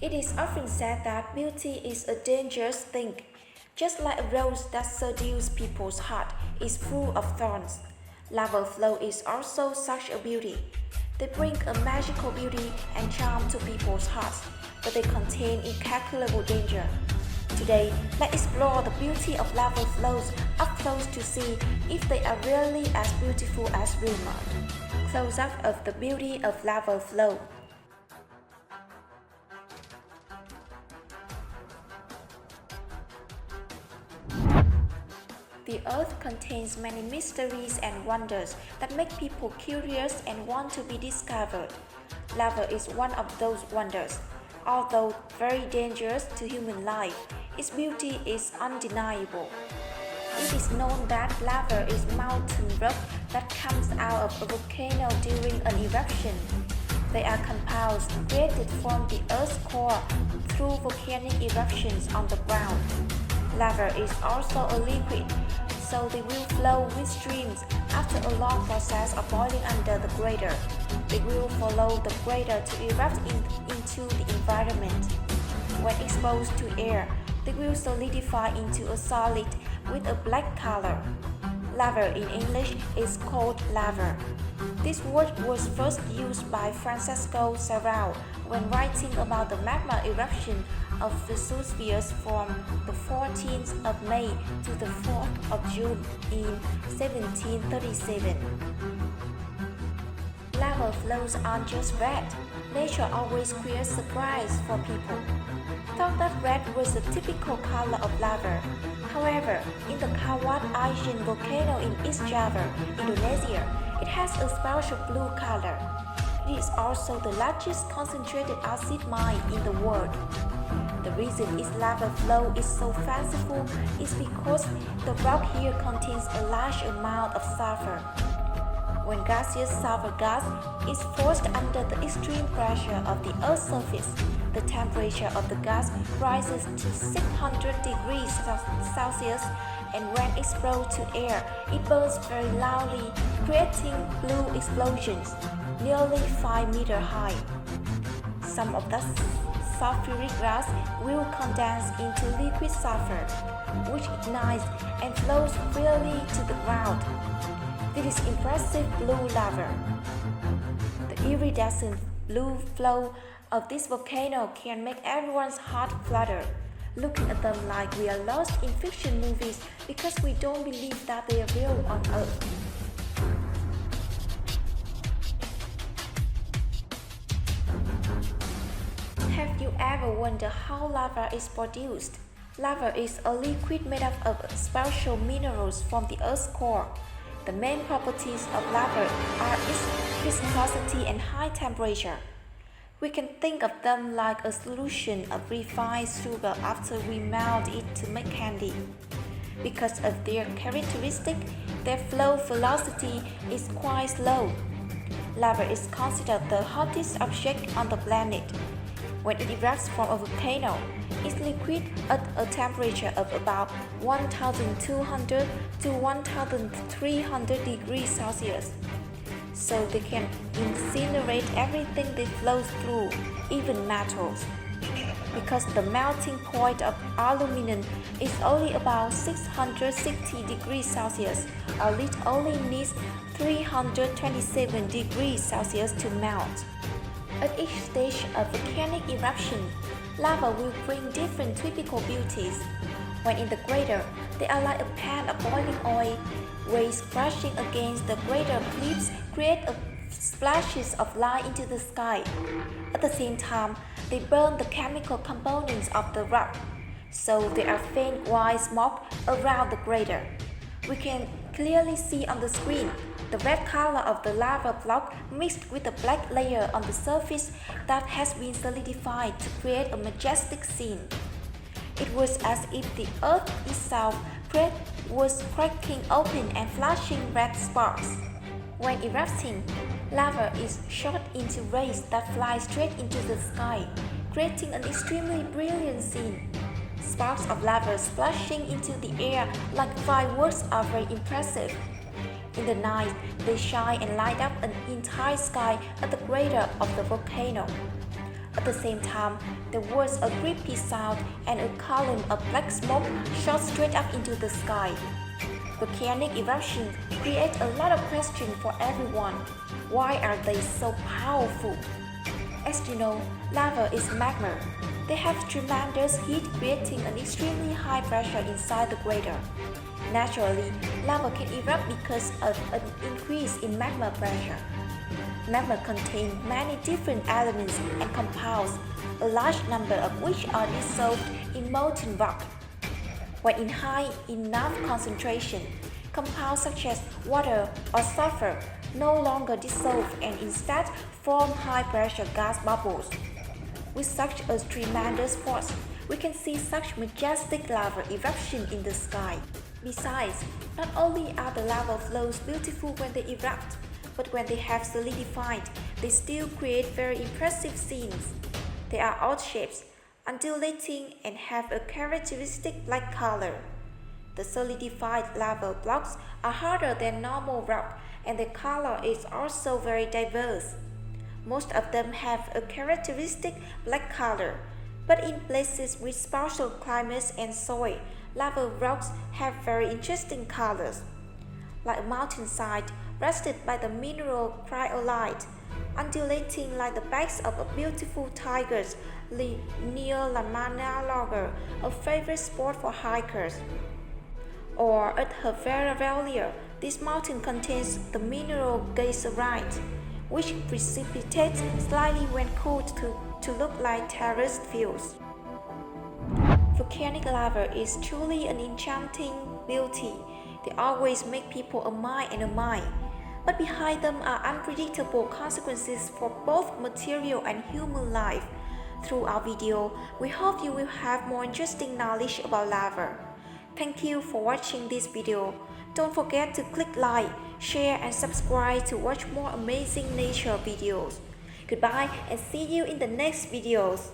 It is often said that beauty is a dangerous thing. Just like a rose that seduces people's heart is full of thorns, lava flow is also such a beauty. They bring a magical beauty and charm to people's hearts, but they contain incalculable danger. Today, let's explore the beauty of lava flows up close to see if they are really as beautiful as rumored. Close up of the beauty of lava flow. The earth contains many mysteries and wonders that make people curious and want to be discovered. Lava is one of those wonders. Although very dangerous to human life, its beauty is undeniable. It is known that lava is molten rock that comes out of a volcano during an eruption. They are compounds created from the Earth's core through volcanic eruptions on the ground. Lava is also a liquid, so they will flow with streams after a long process of boiling under the crater. They will follow the crater to erupt into the environment. When exposed to air, they will solidify into a solid with a black color. Lava in English is called lava. This word was first used by Francesco Serrao when writing about the magma eruption of Vesuvius from the 14th of May to the 4th of June in 1737. Lava flows aren't just red. Nature always creates surprise for people. Thought that red was the typical color of lava. However, in the Kawat Asian volcano in East Java, Indonesia, it has a special blue color. It is also the largest concentrated acid mine in the world. The reason its lava flow is so fanciful is because the rock here contains a large amount of sulfur. When gaseous sulfur gas is forced under the extreme pressure of the Earth's surface, the temperature of the gas rises to 600 degrees Celsius, and when exposed to air, it burns very loudly, creating blue explosions, nearly 5 meters high. Some of the sulfuric gas will condense into liquid sulfur, which ignites and flows freely to the ground. This is impressive blue lava. The iridescent blue flow of this volcano can make everyone's heart flutter, looking at them like we are lost in fiction movies because we don't believe that they are real on Earth. Have you ever wondered how lava is produced? Lava is a liquid made up of special minerals from the Earth's core. The main properties of lava are its viscosity and high temperature. We can think of them like a solution of refined sugar after we melt it to make candy. Because of their characteristic, their flow velocity is quite slow. Lava is considered the hottest object on the planet. When it erupts from a volcano, it's liquid at a temperature of about 1200 to 1300 degrees Celsius. So they can incinerate everything they flow through, even metals. Because the melting point of aluminum is only about 660 degrees Celsius, our lead only needs 327 degrees Celsius to melt. At each stage of volcanic eruption, lava will bring different typical beauties. When in the crater, they are like a pan of boiling oil. Waves crashing against the crater cliffs create splashes of light into the sky. At the same time, they burn the chemical components of the rock, so there are faint white smoke around the crater. We can clearly see on the screen the red color of the lava block mixed with the black layer on the surface that has been solidified to create a majestic scene. It was as if the earth itself was cracking open and flashing red sparks. When erupting, lava is shot into rays that fly straight into the sky, creating an extremely brilliant scene. Sparks of lava splashing into the air like fireworks are very impressive. In the night, they shine and light up an entire sky at the crater of the volcano. At the same time, there was a creepy sound and a column of black smoke shot straight up into the sky. Volcanic eruptions create a lot of questions for everyone. Why are they so powerful? As you know, lava is magma. They have tremendous heat, creating an extremely high pressure inside the crater. Naturally, lava can erupt because of an increase in magma pressure. Magma contains many different elements and compounds, a large number of which are dissolved in molten rock. When in high enough concentration, compounds such as water or sulfur no longer dissolve and instead form high-pressure gas bubbles. With such a tremendous force, we can see such majestic lava eruption in the sky. Besides, not only are the lava flows beautiful when they erupt, but when they have solidified, they still create very impressive scenes. They are odd shapes, undulating, and have a characteristic black color. The solidified lava blocks are harder than normal rock, and their color is also very diverse. Most of them have a characteristic black color, but in places with special climates and soil, lava rocks have very interesting colors. Like a mountainside rested by the mineral cryolite, undulating like the backs of a beautiful tigers near La Mana Logger, a favorite spot for hikers. Or at Hervera, this mountain contains the mineral geyserite, which precipitates slightly when cooled to look like terraced fields. Volcanic lava is truly an enchanting beauty. They always make people admire. But behind them are unpredictable consequences for both material and human life. Through our video, we hope you will have more interesting knowledge about lava. Thank you for watching this video. Don't forget to click like, share and subscribe to watch more amazing nature videos. Goodbye and see you in the next videos.